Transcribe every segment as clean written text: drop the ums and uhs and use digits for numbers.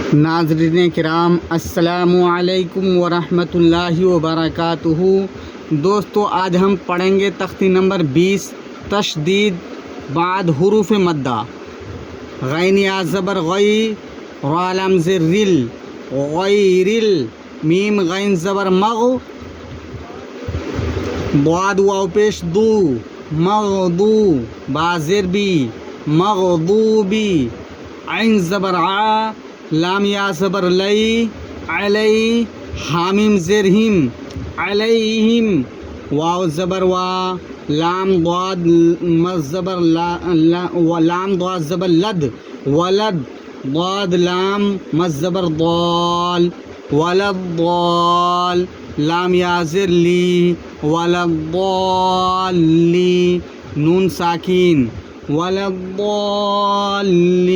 नाज़रीन किराम अस्सलामु अलैकुम वरहमतुल्लाहि वबरकातुहू। दोस्तों, आज हम पढ़ेंगे तख्ती नंबर 20 तशदीद बाद हुरूफ मद्दा। गैन या ज़बर गई, रा लाम ज़ेर रिल, गैरिल, मीम गैन ज़बर मग, बाद वाव पेश दू, मगदू, बा ज़ेर बी, मगदूबी, ऐन ज़बर आ, लाम या ज़बर लई, अलई, हामिम ज़ेर हिम, अलैहिम, वाव ज़बर वा, लाम दाद ज़बर लाम दाद ज़बर लद, वलद, दाद लाम ज़बर दाल, वलद दाल, लाम या ज़ेर ली, वलद दाल्ली, नून साकिन, वलद दाल्लीन,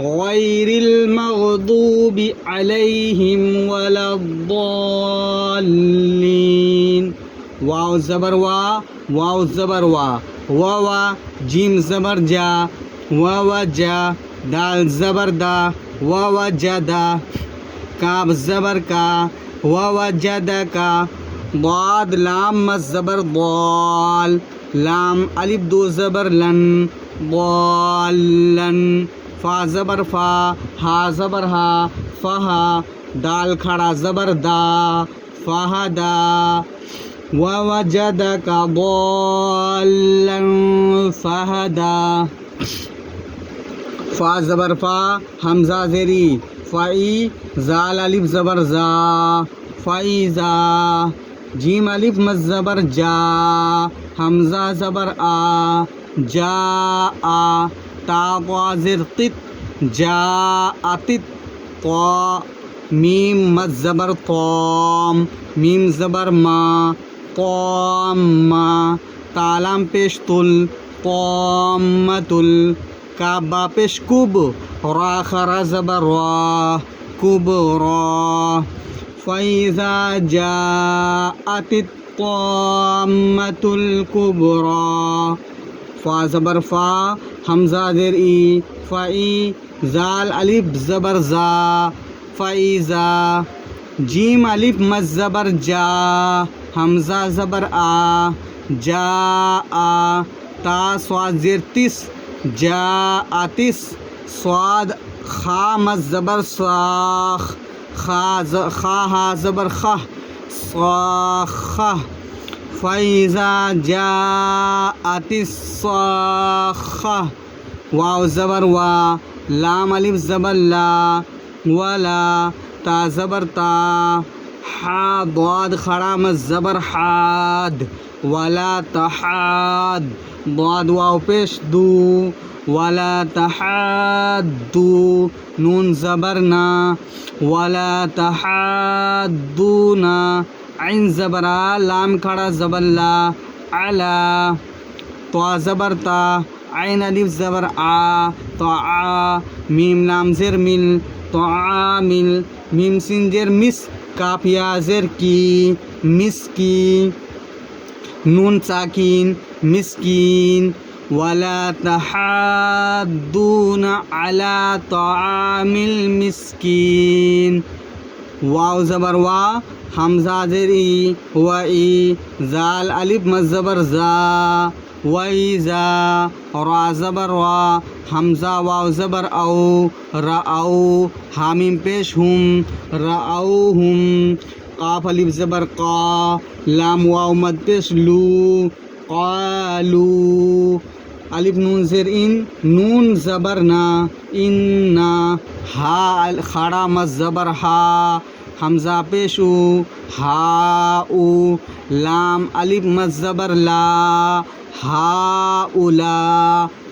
गैरिल मग़दूबि अलैहिम वलद्दाल्लीन, वाव ज़बर वा, वाव ज़बर वा, वा, जीम ज़बर जा, वा जा, दाल ज़बर दा, वा जदा, काब ज़बर का, वा जदा का, दाद लाम ज़बर दाल, लाम अलिफ दो ज़बर लन, दालन, फा ज़बर फा, हा ज़बर हा, फ़हा, दाल खड़ा ज़बर दा, फ़हदा, वजदका दाल्लन फ़हदा, फा ज़बर फा, हमज़ा ज़ेरी, फ़ई, ज़ाल अलिफ ज़बर ज़ा, फ़ईज़ा, जीम अलिफ मज़ ज़बर जा, हमज़ा ज़बर आ, जा आ, ता ज़ेर तित, जा अतित, ता, मीम मज़ ज़बर तौम, मीम ज़बर मा, तौम्मा, तालाम पेश तुल, तौम्मतुल, काबा पेश कुब, रा खरा ज़बर रा, कुबरा, फ़ईज़ा जाअतित तौम्मतुल कुबरा, फा ज़बर फ़ा, हमज़ा ज़ेर ई, फ़ई, ज़ाल अलिफ ज़बर ज़ा, फ़ईज़ा, जीम अलिफ मज़ ज़बर जा, हमज़ा ज़बर आ, जा आ, ता स्वाद ज़ेर तिस, जा आतिस, स्वाद खा मज़ ज़बर साख, खा हा ज़बर खह, साखा, फ़ईज़ा जाअतिस साखा, वाव ज़बर वा, लाम अलिफ ज़बर ला, वला, ता ज़बर ता, हा दाद खड़ा मज़ ज़बर हाद, वला तहाद, दाद वाव पेश दू, वला तहाद्दू, नून ज़बर ना, वला तहाद्दूना, ऐन ज़बर आ, लाम खड़ा ज़बर ला, अला, ता ज़बर ता, ऐन अलिफ ज़बर आ, ता, मीम लाम ज़ेर मिल, तामिल, मीम सिन ज़ेर मिस, काफ या ज़ेर की, मिसकी, नून साकिन, मिस्कीन, वला तहाद्दून अला तामिल मिस्कीन, वाव ज़बर वा, हमज़ा ज़ेर ई, वई, ज़ाल अलिफ मज़ ज़बर ज़ा, वईज़ा, रा ज़बर वा, हमज़ा वाव ज़बर औ, रऔ, हामिम पेश हुम, रऔहुम, काफ अलिफ ज़बर का, लाम वाव मद पेश लू, क़ालू, अलिफ नून ज़ेर इन, नून ज़बर ना, इन्ना, हा खड़ा मज़ ज़बर हा, हमज़ा पेशू, हाऊ, लाम अलिफ मज़ ज़बर ला, हाउला,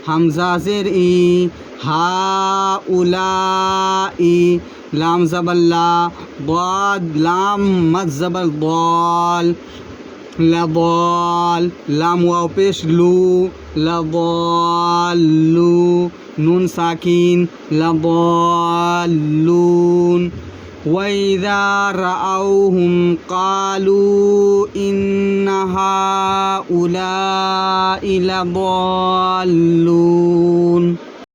हमज़ा ज़ेर ई, हाउलाई, लाम ज़बर ला, दाद लाम मज़ ज़बर दाल, लदाल, लाम वाव पेश लू, लदालू, नून साकिन, लदालून, वइज़ा रअौहुम क़ालू इन्न हाउलाई लदाल्लून।